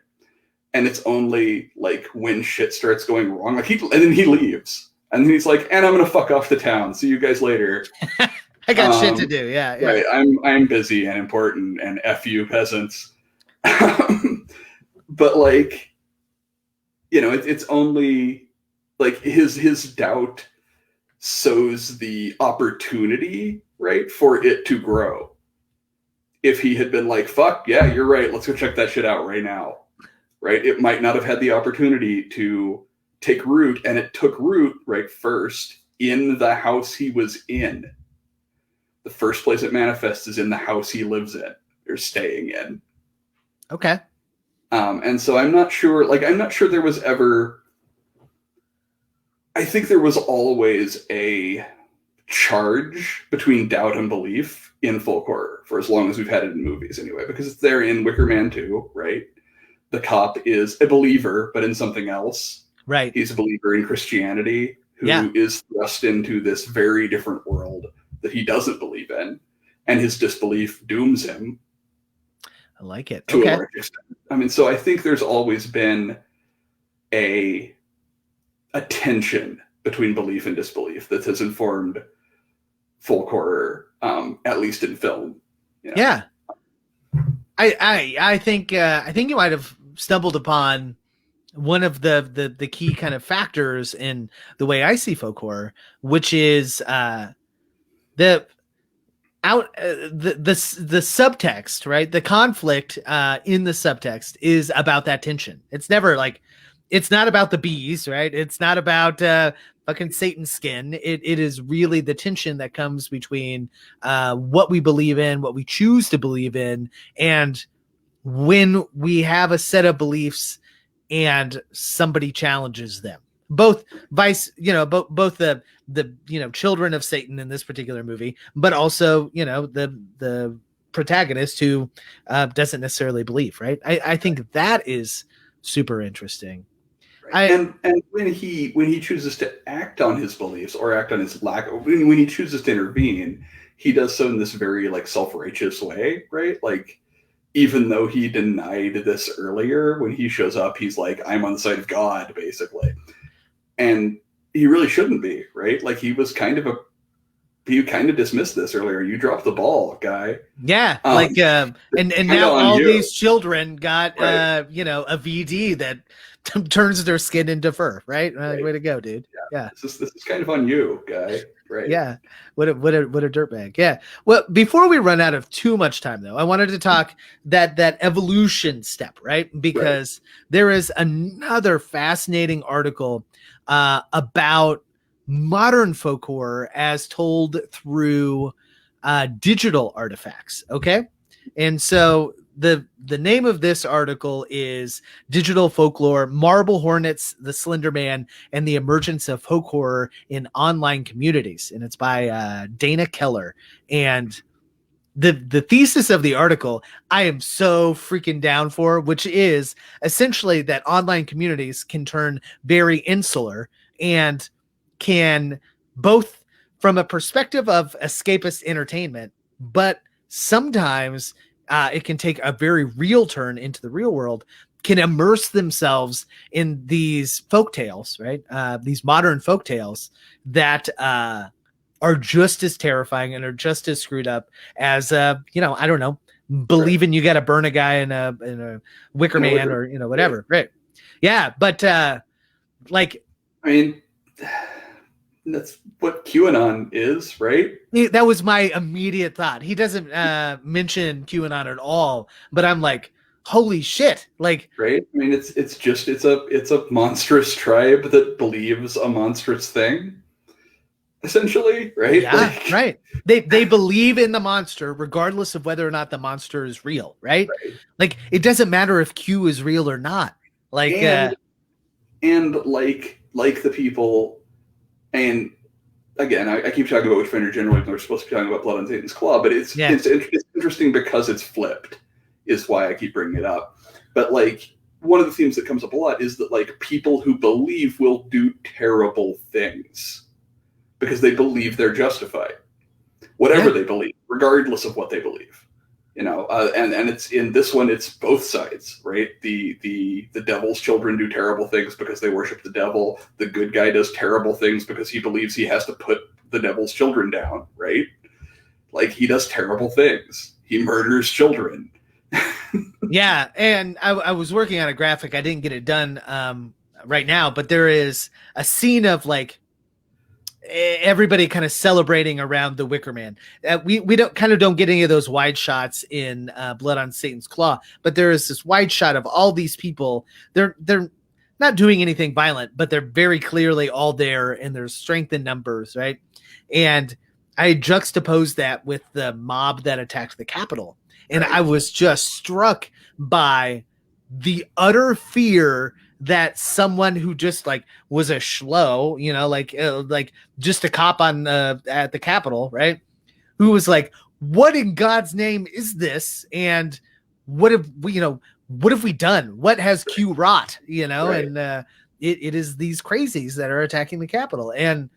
And it's only like when shit starts going wrong, like and then he leaves. And then he's like, and I'm going to fuck off the town. See you guys later. I got shit to do. Yeah. Right. I'm busy and important, and F you peasants. But like, you know, it's only like his doubt sows the opportunity, right, for it to grow. If he had been like, fuck, yeah, you're right, let's go check that shit out right now, right? It might not have had the opportunity to take root, and it took root, right, first in the house he was in. The first place it manifests is in the house he lives in, or staying in. Okay. And so I'm not sure there was ever... I think there was always a charge between doubt and belief in folk horror for as long as we've had it in movies anyway, because it's there in Wicker Man too, right? The cop is a believer, but in something else. Right. He's a believer in Christianity who is thrust into this very different world that he doesn't believe in, and his disbelief dooms him. I like it. To a large extent. I mean, so I think there's always been a tension between belief and disbelief that has informed folk horror, at least in film. You know? Yeah. I think you might have stumbled upon one of the key kind of factors in the way I see folk horror, which is the subtext, right? The conflict in the subtext is about that tension. It's never like, it's not about the bees, right? It's not about fucking Satan's skin. It is really the tension that comes between what we believe in, what we choose to believe in, and when we have a set of beliefs and somebody challenges them. Both the children of Satan in this particular movie, but also, the protagonist who doesn't necessarily believe, right? I think that is super interesting. Right. And when he chooses to act on his beliefs or act on his lack, when he chooses to intervene, he does so in this very like self-righteous way, right? Like, even though he denied this earlier, when he shows up, he's like, I'm on the side of God, basically. And he really shouldn't be, right? Like, he kind of dismissed this earlier. You dropped the ball, guy. Yeah. And now all these children got, right. A VD that turns their skin into fur, right? Right. Way to go, dude. Yeah. This is kind of on you, guy. Right. Yeah. What a dirtbag. Yeah. Well, before we run out of too much time, though, I wanted to talk that evolution step, right? Because there is another fascinating article about modern folk horror as told through digital artifacts. Okay. And so the name of this article is Digital Folklore, Marble Hornets, the Slender Man, and the Emergence of Folk Horror in Online Communities. And it's by Dana Keller. And the thesis of the article, I am so freaking down for, which is essentially that online communities can turn very insular and can both from a perspective of escapist entertainment, but sometimes it can take a very real turn into the real world, can immerse themselves in these folk tales, right? These modern folk tales that are just as terrifying and are just as screwed up as, I don't know, believing you got to burn a guy in a Wicker Man or, whatever. Right. Yeah. But I mean, that's what QAnon is, right? That was my immediate thought. He doesn't mention QAnon at all, but I'm like, holy shit! Like, right? I mean, it's a monstrous tribe that believes a monstrous thing, essentially, right? Yeah, right. They believe in the monster regardless of whether or not the monster is real, right? Like, it doesn't matter if Q is real or not. Like, and like the people. And again, I keep talking about Witchfinder generally when we're supposed to be talking about Blood on Satan's Claw, but it's interesting because it's flipped, is why I keep bringing it up. But like, one of the themes that comes up a lot is that like people who believe will do terrible things because they believe they're justified, whatever they believe, regardless of what they believe. And it's in this one, it's both sides, right? The devil's children do terrible things because they worship the devil. The good guy does terrible things because he believes he has to put the devil's children down, right? Like, he does terrible things. He murders children. Yeah, and I was working on a graphic. I didn't get it done right now, but there is a scene of like everybody kind of celebrating around the Wicker Man. We don't get any of those wide shots in Blood on Satan's Claw, but there is this wide shot of all these people. They're not doing anything violent, but they're very clearly all there, and there's strength in numbers, right? And I juxtaposed that with the mob that attacked the Capitol, and I was just struck by the utter fear that someone who just like was a schlo, like just a cop on at the Capitol, right? Who was like, what in God's name is this? And what have we done? What has Q wrought? And it is these crazies that are attacking the Capitol. And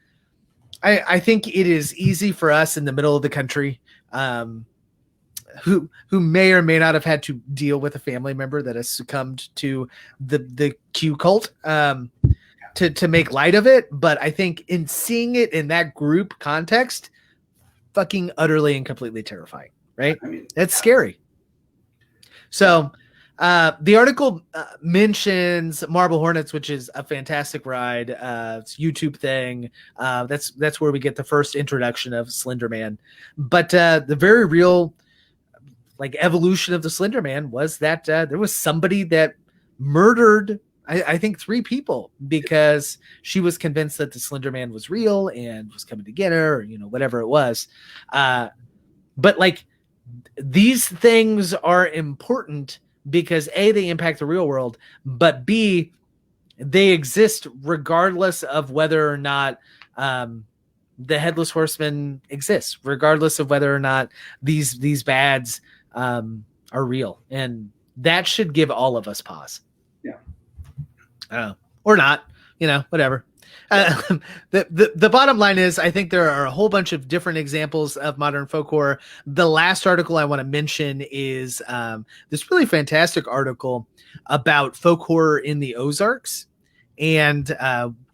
I think it is easy for us in the middle of the country, who may or may not have had to deal with a family member that has succumbed to the Q cult, to make light of it. But I think in seeing it in that group context, fucking utterly and completely terrifying, right? I mean, it's scary. So the article mentions Marble Hornets, which is a fantastic ride. It's a YouTube thing. That's where we get the first introduction of Slender Man. But the very real like evolution of the Slender Man was that there was somebody that murdered, I think, 3 people because she was convinced that the Slender Man was real and was coming to get her, or, whatever it was. But like, these things are important because A, they impact the real world, but B, they exist regardless of whether or not the Headless Horseman exists, regardless of whether or not these bads are real. And that should give all of us pause. Yeah. Or not, whatever. The bottom line is, I think there are a whole bunch of different examples of modern folk horror. The last article I want to mention is this really fantastic article about folk horror in the Ozarks. And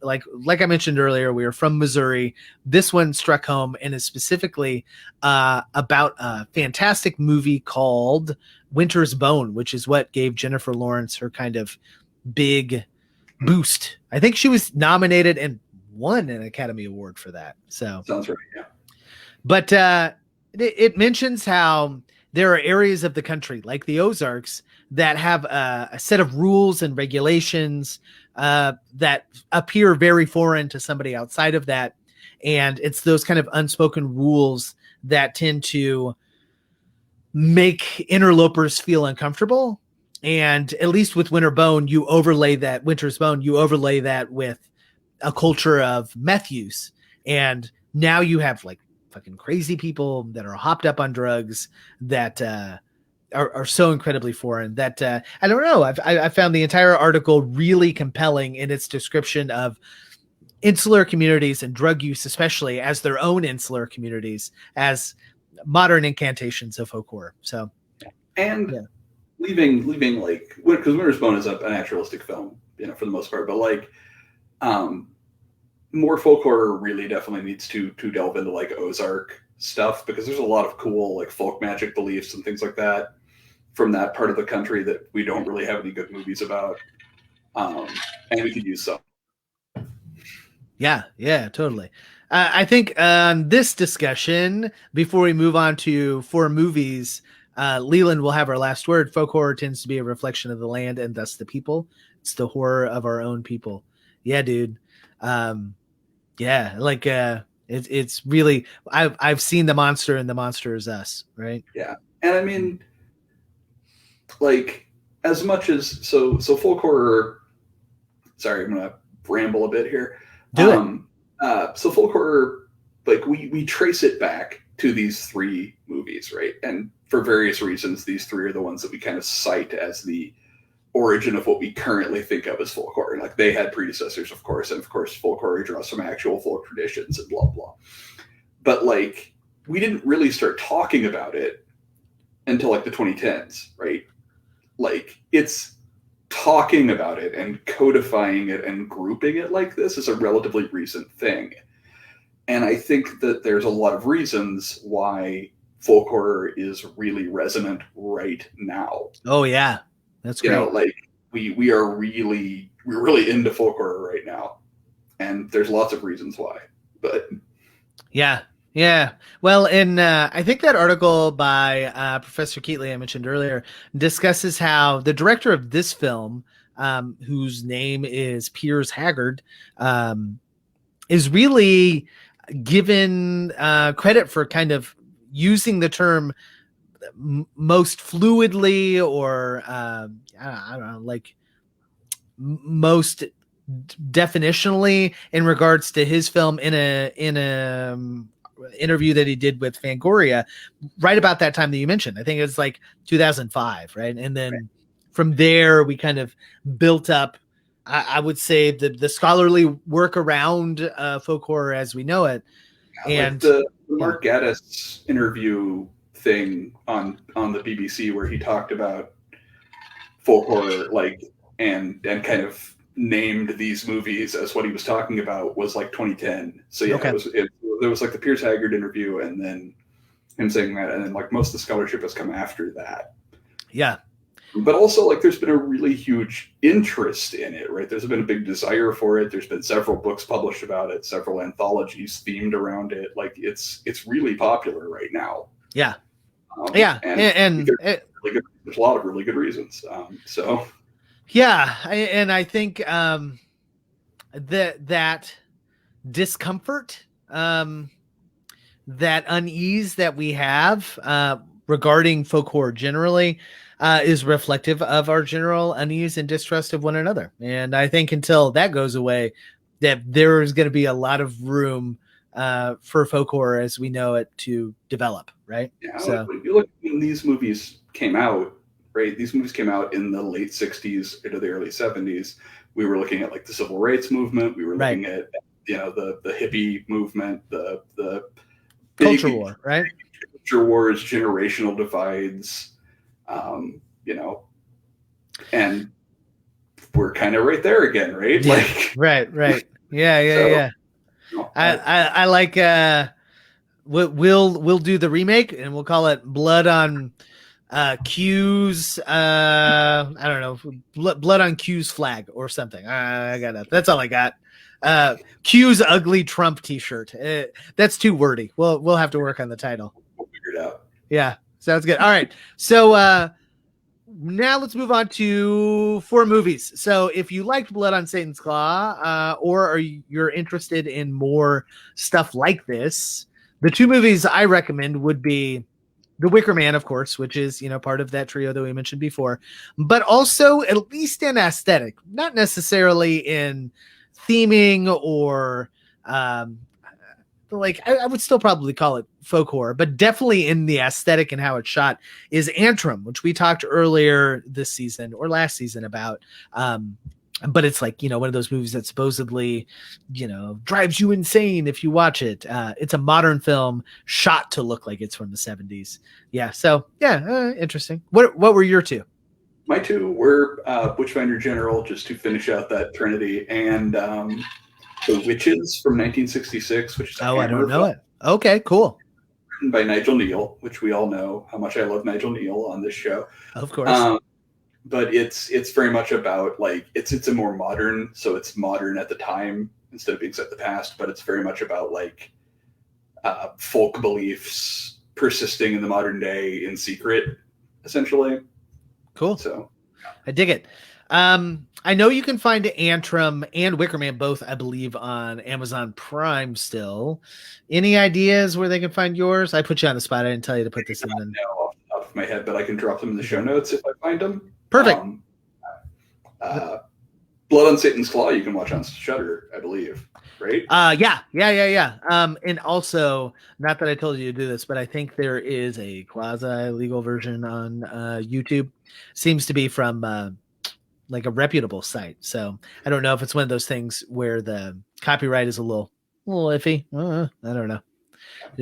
like I mentioned earlier, we are from Missouri. This one struck home and is specifically about a fantastic movie called Winter's Bone, which is what gave Jennifer Lawrence her kind of big boost. I think she was nominated and won an Academy Award for that. So sounds right. Yeah. But it mentions how there are areas of the country like the Ozarks that have a set of rules and regulations that appear very foreign to somebody outside of that. And it's those kind of unspoken rules that tend to make interlopers feel uncomfortable. And at least with Winter's Bone, you overlay that with a culture of meth use. And now you have like fucking crazy people that are hopped up on drugs that are so incredibly foreign that I don't know. I found the entire article really compelling in its description of insular communities and drug use, especially as their own insular communities, as modern incantations of folk horror. So, and leaving like, because Winter's Bone is a naturalistic film, for the most part, but like more folk horror really definitely needs to delve into like Ozark stuff, because there's a lot of cool like folk magic beliefs and things like that from that part of the country that we don't really have any good movies about, and we could use some. Yeah, totally. I think on this discussion, before we move on to 4 movies, Leland will have our last word. Folk horror tends to be a reflection of the land and thus the people. It's the horror of our own people. Yeah, dude. It's really, I've seen the monster and the monster is us, right? Yeah. And I mean, like, as much as so folk horror, sorry, I'm gonna ramble a bit here. Do it. So folk horror, like we trace it back to these 3 movies, right? And for various reasons, these 3 are the ones that we kind of cite as the origin of what we currently think of as folk horror. Like, they had predecessors, of course, and of course folk horror draws from actual folk traditions and blah blah. But like, we didn't really start talking about it until like the 2010s, right? Like, it's talking about it and codifying it and grouping it like this is a relatively recent thing. And I think that there's a lot of reasons why folk horror is really resonant right now. Oh yeah. That's great. Like we're really into folk horror right now. And there's lots of reasons why. But yeah. Well, and I think that article by Professor Keatley I mentioned earlier discusses how the director of this film, whose name is Piers Haggard, is really given credit for kind of using the term most fluidly, or I don't know, like most definitionally in regards to his film in a interview that he did with Fangoria right about that time that you mentioned. I think it was like 2005, right? And then from there we kind of built up, I would say, the scholarly work around folk horror as we know it. And like the Mark Gatiss interview thing on the BBC where he talked about folk horror, like, and kind of named these movies as what he was talking about, was like 2010. So yeah, there was like the Piers Haggard interview and then him saying that, and then like most of the scholarship has come after that. Yeah. But also, like, there's been a really huge interest in it, right? There's been a big desire for it. There's been several books published about it, several anthologies themed around it. Like, it's really popular right now. Yeah. And there's a lot of really good reasons. Yeah, and I think that discomfort, that unease that we have regarding folk horror generally, is reflective of our general unease and distrust of one another. And I think until that goes away, that there is going to be a lot of room for folk horror as we know it to develop, right? Yeah, So if you look when these movies came out, right? These movies came out in the late 60s into the early 70s. We were looking at like the civil rights movement. We were looking at, you know, the hippie movement, the culture war, right? Culture wars, generational divides, you know, and we're kind of right there again, right? Yeah. Like, right. Yeah. So, Yeah. you know, I like we'll do the remake and we'll call it Blood on Q's I don't know, Blood on Q's flag or something. I got that. That's all I got. Q's ugly Trump t-shirt. That's too wordy. We'll have to work on the title. we'll figure it out. Yeah, sounds good. All right. So now let's move on to 4 movies. So if you liked Blood on Satan's Claw, or you're interested in more stuff like this, the 2 movies I recommend would be The Wicker Man, of course, which is, you know, part of that trio that we mentioned before, but also at least in aesthetic, not necessarily in theming or like I would still probably call it folk horror, but definitely in the aesthetic and how it's shot is Antrim, which we talked earlier this season or last season about. But it's like, you know, one of those movies that supposedly, you know, drives you insane if you watch it. It's a modern film shot to look like it's from the 70s. Yeah. So yeah, interesting. What were your 2? My 2 were Witchfinder General, just to finish out that Trinity, and The Witches from 1966, which is I don't know it. Okay, cool. Written by Nigel Neal, which we all know how much I love Nigel Neal on this show. Of course. But it's very much about like it's a more modern, so it's modern at the time instead of being set in the past. But it's very much about like folk beliefs persisting in the modern day in secret, essentially. Cool. So I dig it. I know you can find Antrim and Wicker Man both, I believe, on Amazon Prime still. Any ideas where they can find yours? I put you on the spot. I didn't tell you to put this in. I don't know off the top of my head, but I can drop them in the show notes if I find them. Perfect. Blood on Satan's Claw you can watch on Shudder, I believe. Right? Yeah. And also, not that I told you to do this, but I think there is a quasi-legal version on YouTube. Seems to be from like a reputable site. So I don't know if it's one of those things where the copyright is a little iffy. I don't know.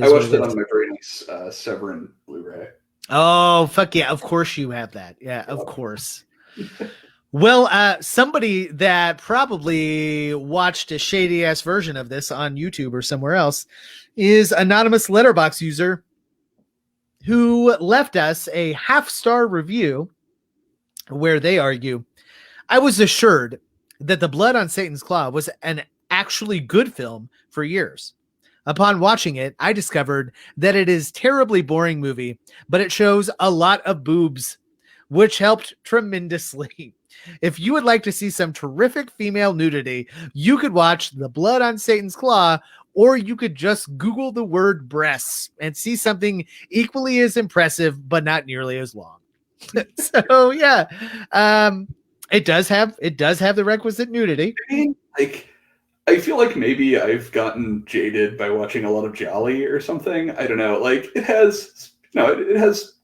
I watched it on my very nice Severin Blu-ray. Oh, fuck yeah. Of course you have that. Yeah, of course. Well, somebody that probably watched a shady ass version of this on YouTube or somewhere else is anonymous letterbox user who left us a 5-star review where they argue, I was assured that The Blood on Satan's Claw was an actually good film for years. Upon watching it, I discovered that it is a terribly boring movie, but it shows a lot of boobs, which helped tremendously. If you would like to see some terrific female nudity, you could watch The Blood on Satan's Claw, or you could just Google the word breasts and see something equally as impressive, but not nearly as long. So yeah, it does have the requisite nudity. I mean, like, I feel like maybe I've gotten jaded by watching a lot of Jolly or something. I don't know. Like it has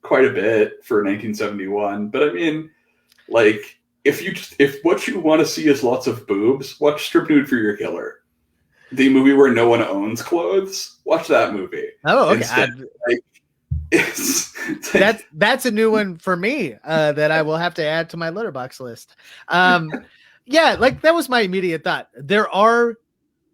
quite a bit for 1971. But I mean, like if what you want to see is lots of boobs, watch Strip Nude for Your Killer, the movie where no one owns clothes. Watch that movie. Oh, okay. Instead, That's a new one for me that I will have to add to my letterbox list. Yeah, like that was my immediate thought. There are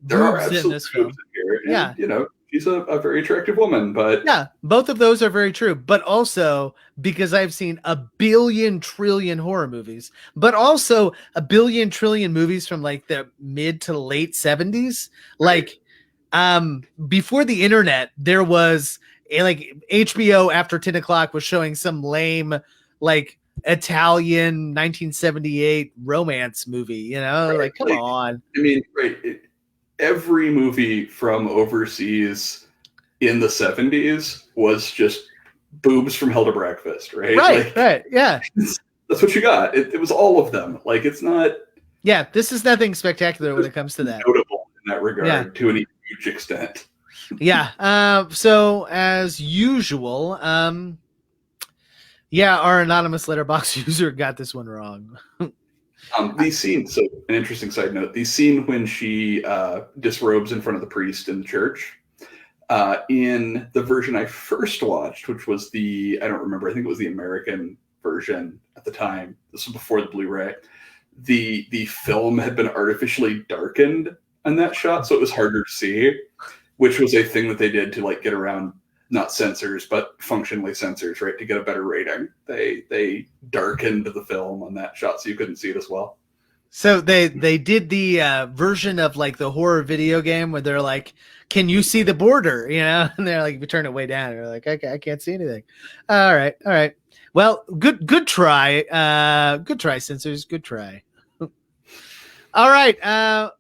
boobs in this film. Here, and, yeah, you know, she's a very attractive woman, but yeah, both of those are very true. But also because I've seen a billion trillion horror movies, but also a billion trillion movies from like the mid to late 70s. Like before the internet, there was like HBO after 10 o'clock was showing some lame like Italian 1978 romance movie, you know, right. Like come on. I mean, right. Every movie from overseas in the 70s was just boobs from Hell to Breakfast, right? Right. Yeah. That's what you got. It was all of them. Like it's not. Yeah, this is nothing spectacular when it comes to that. Notable in that regard to any huge extent. Yeah. So as usual, yeah, our anonymous letterbox user got this one wrong. The scene, so an interesting side note, the scene when she disrobes in front of the priest in the church, in the version I first watched, which was I don't remember, I think it was the American version at the time. This was before the Blu-ray. The film had been artificially darkened in that shot, so it was harder to see, which was a thing that they did to like get around not censors, but functionally censors, right? To get a better rating. They darkened the film on that shot so you couldn't see it as well. So they did the version of like the horror video game where they're like, can you see the border? You know, and they're like, if you turn it way down, they're like, I can't see anything. All right. Well, good try. Good try, censors. Good try. All right.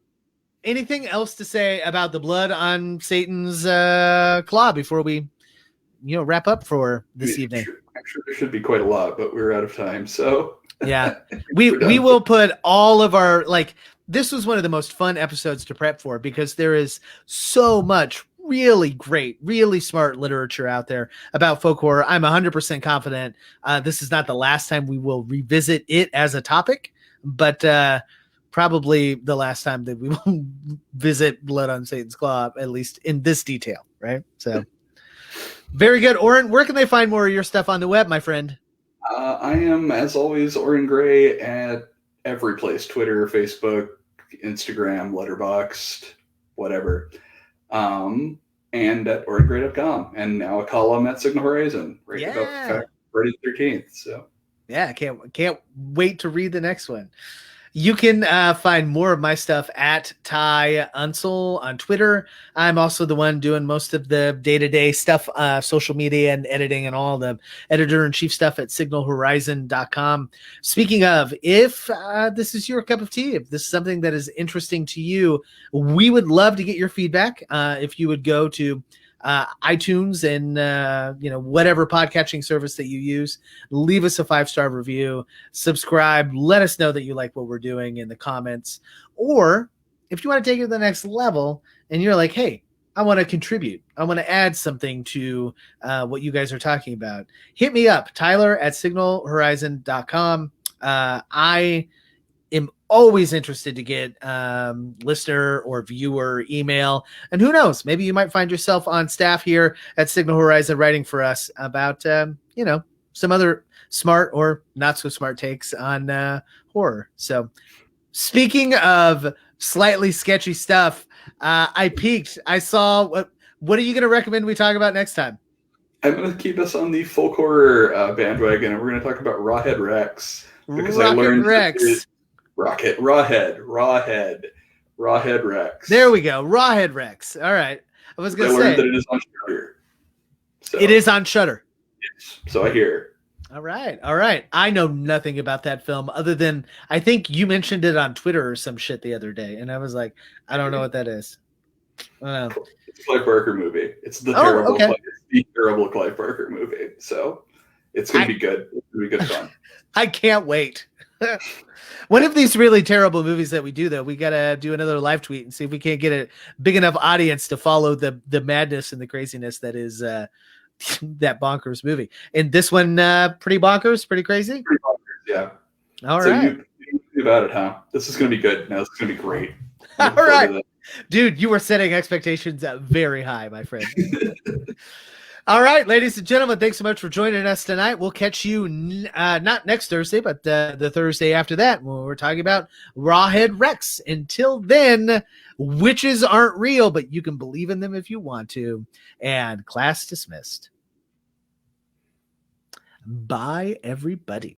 Anything else to say about the blood on Satan's claw before we, wrap up for this evening? Actually, there should be quite a lot, but we're out of time. So yeah, we will put all of our, like, this was one of the most fun episodes to prep for because there is so much really great, really smart literature out there about folk horror. I'm 100% confident this is not the last time we will revisit it as a topic, but probably the last time that we will visit Blood on Satan's Claw, at least in this detail, right? So very good. Oren, where can they find more of your stuff on the web, my friend? I am, as always, Oren Gray at every place: Twitter, Facebook, Instagram, Letterboxd, whatever. And at orangray.com. And now a column at Signal Horizon, right about Friday the 13th. So yeah, can't wait to read the next one. You can find more of my stuff at Ty Unsel on Twitter. I'm also the one doing most of the day-to-day stuff, social media and editing and all the editor-in-chief stuff at signalhorizon.com. Speaking of, if this is your cup of tea, if this is something that is interesting to you, we would love to get your feedback. If you would go to iTunes and whatever podcatching service that you use, leave us a 5-star review, subscribe, let us know that you like what we're doing in the comments. Or if you want to take it to the next level and you're like, hey, I want to contribute, I want to add something to what you guys are talking about, hit me up, Tyler at signalhorizon.com. I am always interested to get listener or viewer email, and who knows, maybe you might find yourself on staff here at Signal Horizon writing for us about some other smart or not so smart takes on horror. So speaking of slightly sketchy stuff, I peeked, I saw what are you going to recommend we talk about next time? I'm going to keep us on the folk horror bandwagon, and we're going to talk about Rawhead Rex, because I learned Rex. Rawhead Rex. There we go. Rawhead Rex. All right. I was going to say that it is on Shudder. So, it is on Shudder. Yes. So I hear. All right. I know nothing about that film other than I think you mentioned it on Twitter or some shit the other day, and I was like, I don't know what that is. It's a Clive Barker movie. It's the terrible Clive Barker movie. So it's going to be good. It's going to be good fun. I can't wait. One of these really terrible movies that we do, though, we got to do another live tweet and see if we can't get a big enough audience to follow the madness and the craziness that is that bonkers movie. And this one, pretty bonkers, pretty crazy. Pretty bonkers, yeah. All right. You about it, huh? This is going to be good. No, this is going to be great. All right. Dude, you were setting expectations very high, my friend. All right, ladies and gentlemen, thanks so much for joining us tonight. We'll catch you not next Thursday, but the Thursday after that when we're talking about Rawhead Rex. Until then, witches aren't real, but you can believe in them if you want to. And class dismissed. Bye, everybody.